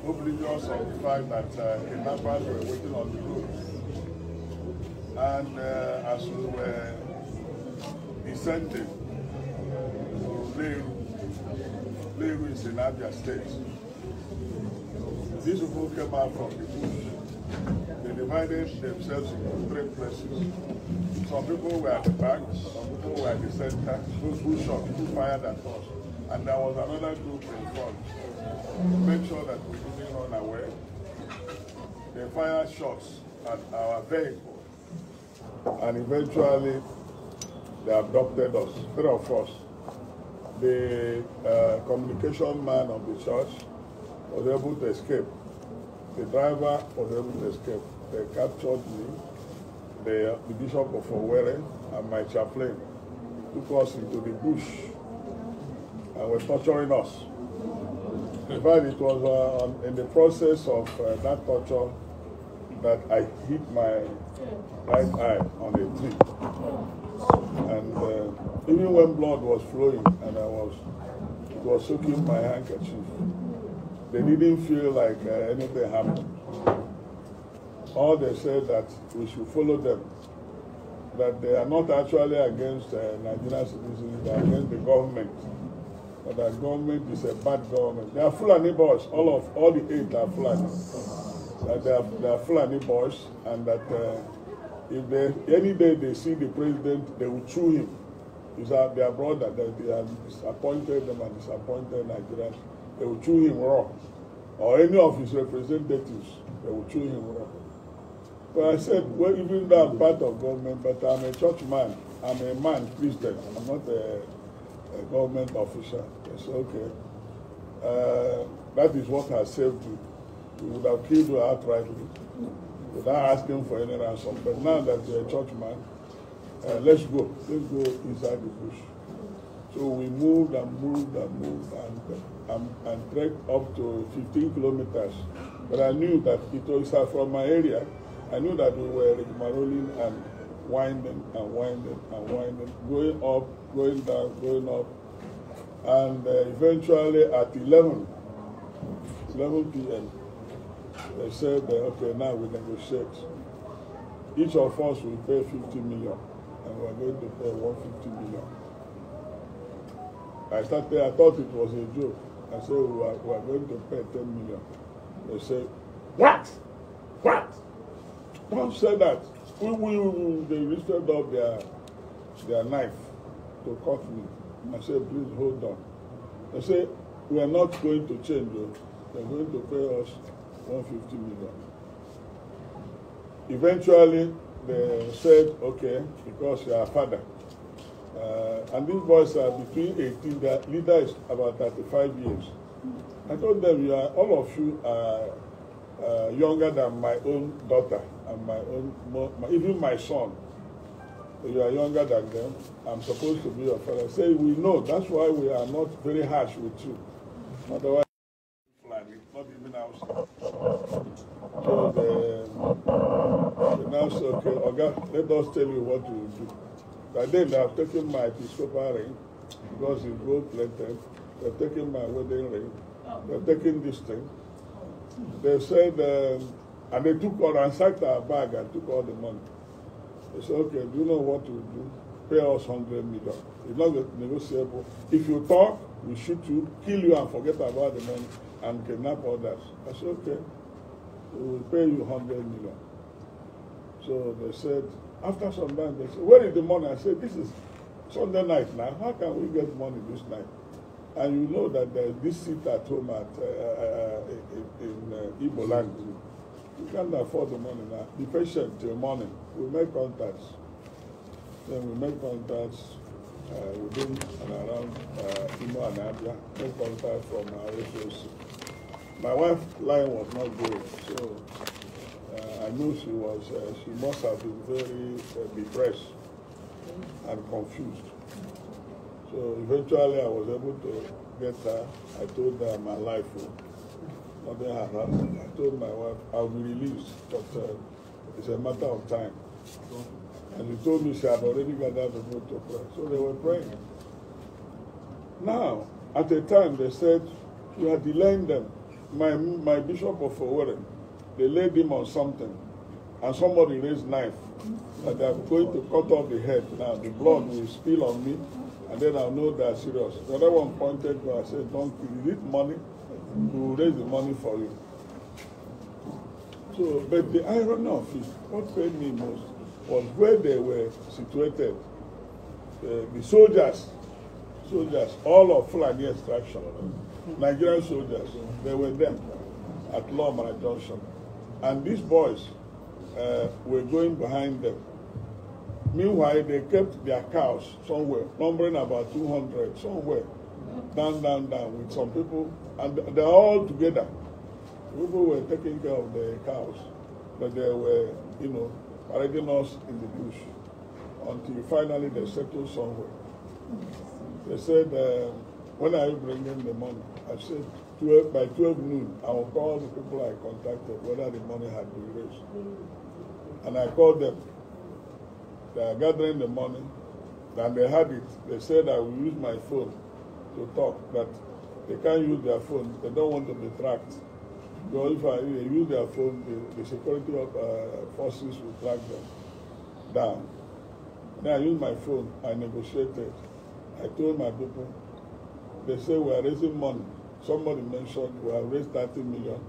oblivious of the fact that kidnappers were waiting on the road. And as we were descending to Leru is in Abia State, these people came out from the bush. They divided themselves into 3 places. Some people were at the back, some people were at the center, who shot, who fired at us. And there was another group in front to make sure that we didn't run away. They fired shots at our vehicle. And eventually, they abducted us, 3 of us. The communication man of the church was able to escape. The driver was able to escape. They captured me, the Bishop of Owerri, and my chaplain took us into the bush and were torturing us. In fact, it was in the process of that torture that I hit my right eye on a tree. And even when blood was flowing and it was soaking my handkerchief, they didn't feel like anything happened. All they said that we should follow them, that they are not actually against Nigerian citizens, they are against the government. But that government is a bad government. They are Fulani boys, all the 8 are Fulani. They are Fulani boys, and that if any day they see the president, they will chew him. It's their brother, that they have disappointed them and disappointed Nigerians. They will chew him raw. Or any of his representatives, they will chew him raw. But I said, well, even though I'm part of government, but I'm a church man. I'm a man, Christian. I'm not a government official. I said, okay. That is what has saved you. We would have killed you outrightly without asking for any ransom. But now that you're a church man, let's go. Let's go inside the bush. So we moved and moved and moved and trekked up to 15 kilometers. But I knew that it was from my area. I knew that we were rigmaroling and winding and winding and winding, going up, going down, going up. And eventually at 11 p.m., they said, okay, now we negotiate. Each of us will pay 50 million, and we're going to pay 150 million. I thought it was a joke. I said, we are going to pay 10 million. They said, what? What? Don't say that. They lifted up their knife to cut me. I said, please hold on. They said, we are not going to change it. They're going to pay us 150 million. Eventually, they said, okay, because you are a father. And these boys are between 18, their leader is about 35 years. I told them, all of you are younger than my own daughter and even my son. You are younger than them. I'm supposed to be your father. I say, we know. That's why we are not very harsh with you. Otherwise, not even outside. So they now say, okay, Oga, let us tell you what we will do. By then, they have taken my episcopal ring because it's gold plated. They've taken my wedding ring. They've taken this thing. They said, and they took all, ransacked our bag and took all the money. They said, okay, do you know what to do? Pay us 100 million. It's not negotiable. If you talk, we shoot you, kill you, and forget about the money and kidnap others. I said, okay, we will pay you 100 million. So they said, after some time, they said, where is the money? I said, this is Sunday night now. How can we get money this night? And you know that there's this seat at home in Igbo land. You can't afford the money now. Be patient till morning. We'll make contacts. Then we make contacts within and around Imo and Abia. Make contact from our SOC. My wife's line was not good, so I knew she must have been very depressed and confused. So eventually I was able to get her. I told her my life, nothing had happened. I told my wife I'll be released, but it's a matter of time. And she told me she had already gathered people to pray. So they were praying. Now, at the time they said, we are delaying them. my bishop of Owerri, they laid him on something, and somebody raised knife, and they are going to cut off the head. Now the blood will spill on me, and then I'll know they're serious. The other one pointed to, I said, don't kill, is it money? We will raise the money for you. So, but the irony of it, what paid me most was where they were situated. The soldiers, all of Fulani extraction, Nigerian soldiers, they were there at Lomara Junction. And these boys were going behind them. Meanwhile, they kept their cows somewhere, numbering about 200, somewhere, down, with some people, and they're all together. People were taking care of the cows, but they were, parading us in the bush until finally they settled somewhere. They said, when are you bringing the money? I said, by 12 noon, I will call the people I contacted whether the money had been raised. And I called them. They are gathering the money, and they had it. They said I will use my phone to talk, but they can't use their phone. They don't want to be tracked. Because if I use their phone, the security forces will track them down. Then I used my phone. I negotiated. I told my people, they say we are raising money. Somebody mentioned we have raised 30 million.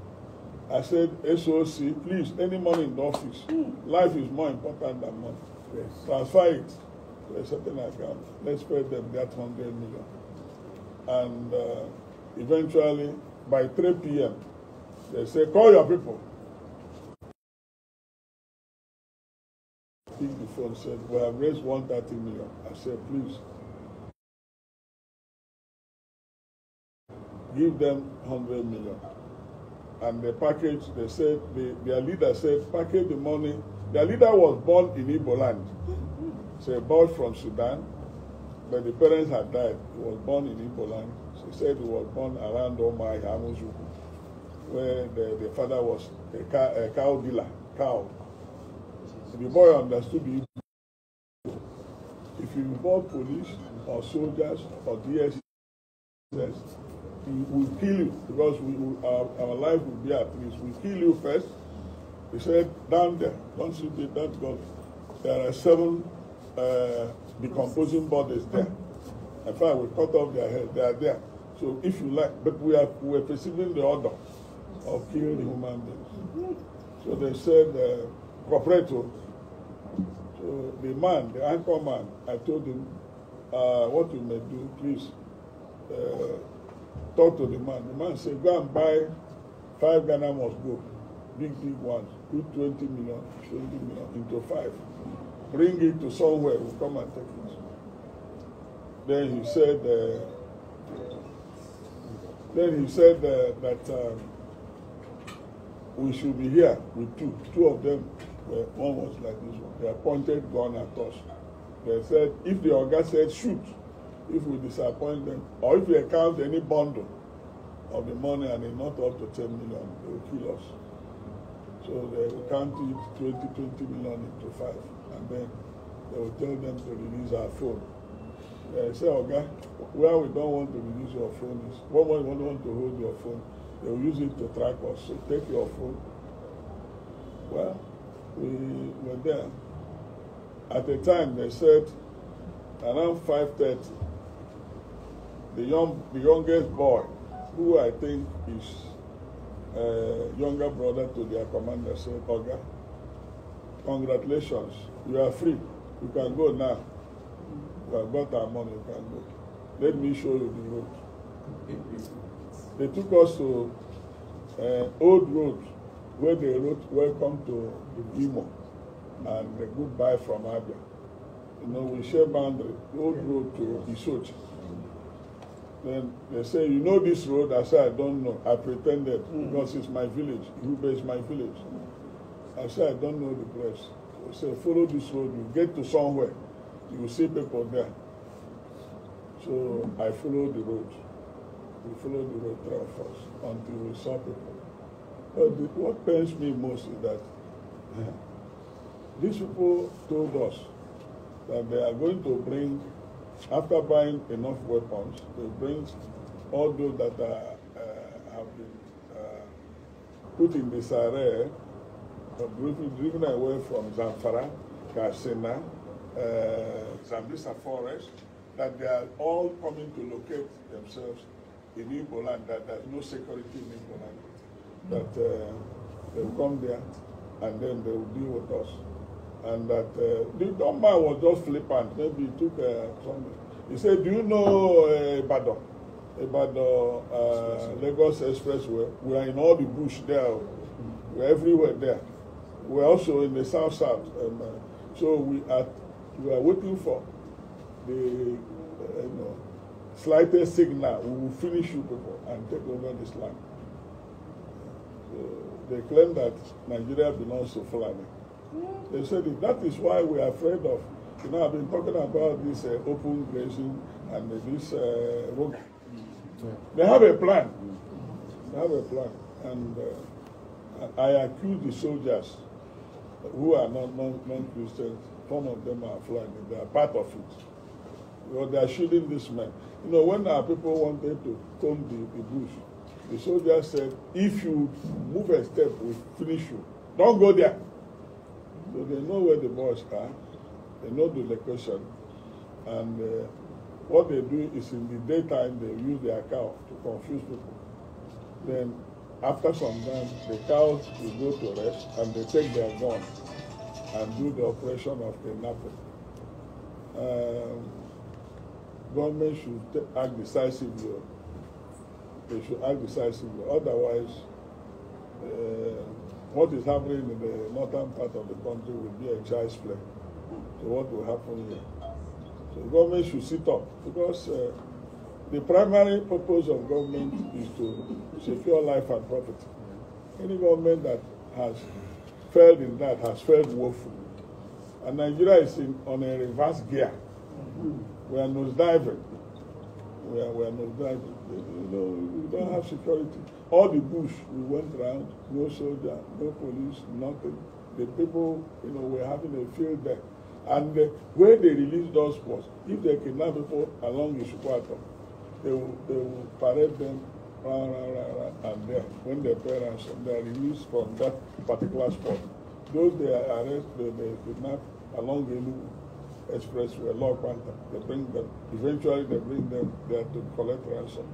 I said, SOC, please, any money in the office. Life is more important than money. Yes. Transfer it to a certain account. Let's pay them that 100 million. And eventually, by 3 p.m., they say, call your people. Pick the phone, said, we have raised 130 million. I said, please, give them 100 million. And the package, they said, their leader said, package the money. Their leader was born in Igbo land. So a boy from Sudan, but the parents had died. He was born in Igbo land. She said he was born around Omai, Amuzu, where the father was a cow dealer, cow. So the boy understood the Igbo. If you involve police or soldiers or DSS, we will kill you because our life will be at risk. We kill you first. He said, down there, don't you do that, God. There are 7 decomposing bodies there. In fact, we cut off their head. They are there. So if you like, but we are perceiving the order of killing human beings. So they said, corporato. So the man, the anchor man, I told him, what you may do, please, talk to the man. The man said, go and buy 5 Ghana must go. Big ones. Put 20 million into 5. Bring it to somewhere. We'll come and take it. Then he said, that we should be here with 2. 2 of them, one was like this one. They pointed gun at us. They said, if the Oga said shoot, if we disappoint them, or if we count any bundle of the money and it's not up to 10 million, they will kill us. So they will count it 20 million into 5, and then they will tell them to release our phone. They say, okay, where we don't want to release your phone is, when we don't want to hold your phone, they will use it to track us. So take your phone. Well, we were there. At the time, they said, around 5:30, the youngest boy, who I think is younger brother to their commander, said, Oga, congratulations, you are free. You can go now. You have got our money, you can go. Let me show you the road. They took us to old road where they wrote, welcome to Imo and goodbye from Abia. We share boundary, old road to Isochi. Then they say, you know this road? I said, I don't know. I pretended because it's my village. Ihupe is my village. I said, I don't know the place. They say, follow this road. You get to somewhere. You will see people there. So I followed the road. We followed the road through first until we saw people. But what pains me most is that these people told us that they are going to bring, after buying enough weapons, they bring all those that have been put in disarray, driven away from Zamfara, Katsina, Zambisa forest, that they are all coming to locate themselves in Igbo land, that there's no security in Igbo land, that they will come there and then they will deal with us. And that the young man was just flippant. Maybe he took something. He said, do you know Ibadan? Lagos Expressway? We are in all the bush there. We're everywhere there. We're also in the south. So we are waiting for the slightest signal. We will finish you people and take over this land. They claim that Nigeria belongs to Fulani. They said that is why we are afraid of. You know, I've been talking about this open grazing and this road. They have a plan. They have a plan. And I accuse the soldiers who are non-Christians. Some of them are Fulani. They are part of it. Well, they are shooting these men. You know, when our people wanted to comb the bush, the soldiers said, if you move a step, we'll finish you. Don't go there. So they know where the boys are. They know the location. And what they do is in the daytime, they use their cow to confuse people. Then after some time, the cows will go to rest and they take their gun and do the operation of kidnapping. Government should act decisively. They should act decisively. Otherwise, what is happening in the northern part of the country will be a child's play. So what will happen here? So the government should sit up, because the primary purpose of government is to secure life and property. Any government that has failed in that has failed woefully. And Nigeria is on a reverse gear. We are nosediving. We are nosediving. You know, we don't have security. All the bush we went around, no soldier, no police, nothing. The people, you know, were having a field day. And where they released those was, if they kidnap people along the Ishukwato, they will parade them round, and there, when they pay ransom, they are released from that particular spot. Those they arrest, they kidnap along the Expressway, Law Quanta, they bring them, eventually they bring them there to collect ransom.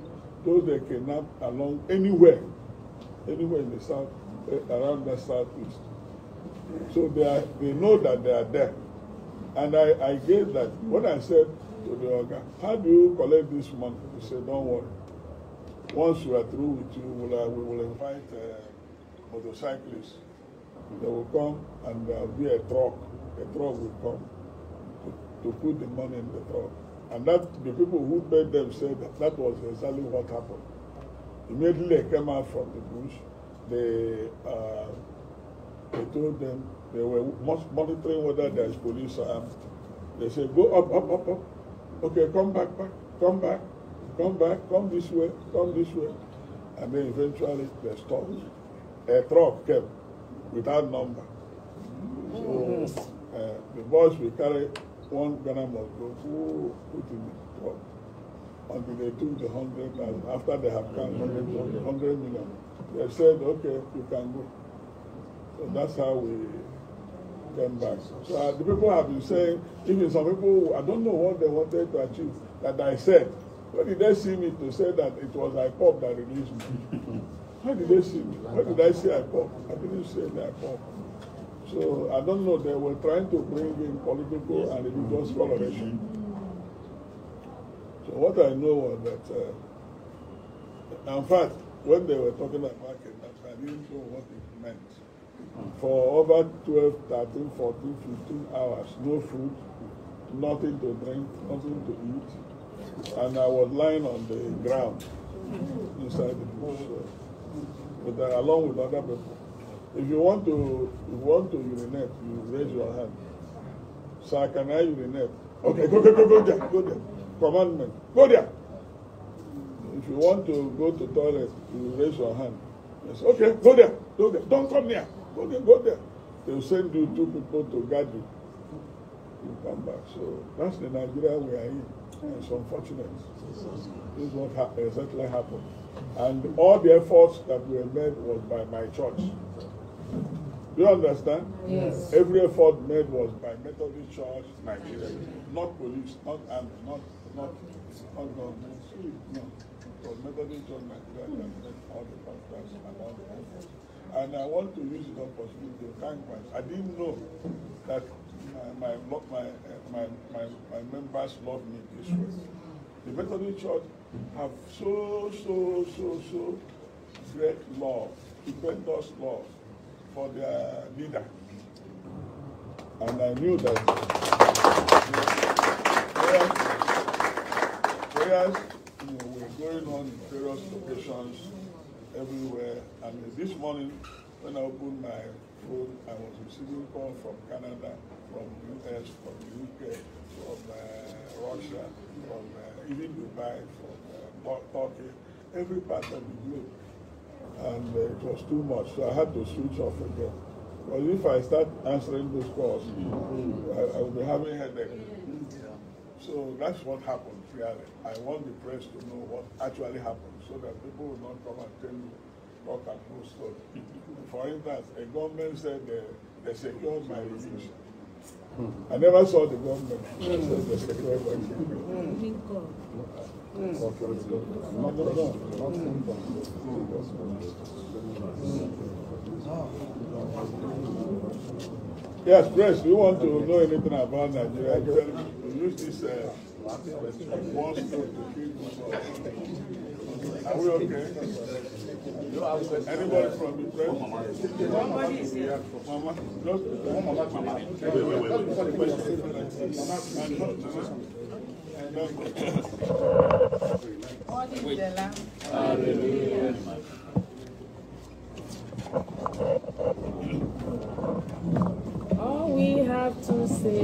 Those they kidnap along anywhere in the south, around the southeast. So they know that they are there. And I gave that, when I said to the organ, how do you collect this money? He said, don't worry. Once we are through with you, we will invite motorcyclists. They will come and there will be a truck. A truck will come to put the money in the truck. And that the people who paid them said that was exactly what happened. Immediately they came out from the bush. They told them they were monitoring whether there is police or armed. They said, go up. Okay, come back, come this way. And then eventually they stopped. A truck came without number. So the boys will carry one Ghana must go, put in the truck until they took the 100,000. After they have counted 100 million, they said, okay, you can go. So that's how we came back. So the people have been saying, even some people, I don't know what they wanted to achieve, that I said. Where did they see me to say that it was IPOB that released me? How did they see me? Where did I say IPOB? I didn't say the IPOB. So I don't know, they were trying to bring in political and religious coloration. So what I know was that, in fact, when they were talking about kidnapping, I didn't know what it meant. For over 12, 13, 14, 15 hours, no food, nothing to drink, nothing to eat. And I was lying on the ground inside the bush, along with other people. If you want to urinate, you raise your hand. Sir, can I urinate? Okay, go there. Commandment, go there. If you want to go to toilet, you raise your hand. Yes, okay, go there. Don't come here. Go there. They'll send you 2 people to guard you. You come back. So that's the Nigeria we are in. It's unfortunate. This is what exactly happened. And all the efforts that were made was by my church. Do you understand? Yes. Every effort made was by Methodist Church, Nigeria, not police, not army, not government. No. So Methodist Church, Nigeria, that made all the pastors and all the efforts. And I want to use the opportunity to thank I didn't know that my members love me this way. The Methodist Church have so great love, tremendous love for their leader. And I knew that prayers were going on in various locations everywhere. And this morning, when I opened my phone, I was receiving calls from Canada, from US, from the UK, from Russia, from even Dubai, from Turkey, every part of the globe. And it was too much, so I had to switch off again. But if I start answering those calls, I will be having headache. So that's what happened, really. I want the press to know what actually happened, so that people will not come and tell you talk and no story. For instance, a government said they secured my release. I never saw the government say they secured my release. Yes, press, you want to know anything about Nigeria? You use this one stone to kill people. Are we okay? Anybody from the press? Somebody is here. Mama? Just What is the lamb? Hallelujah. All we have to say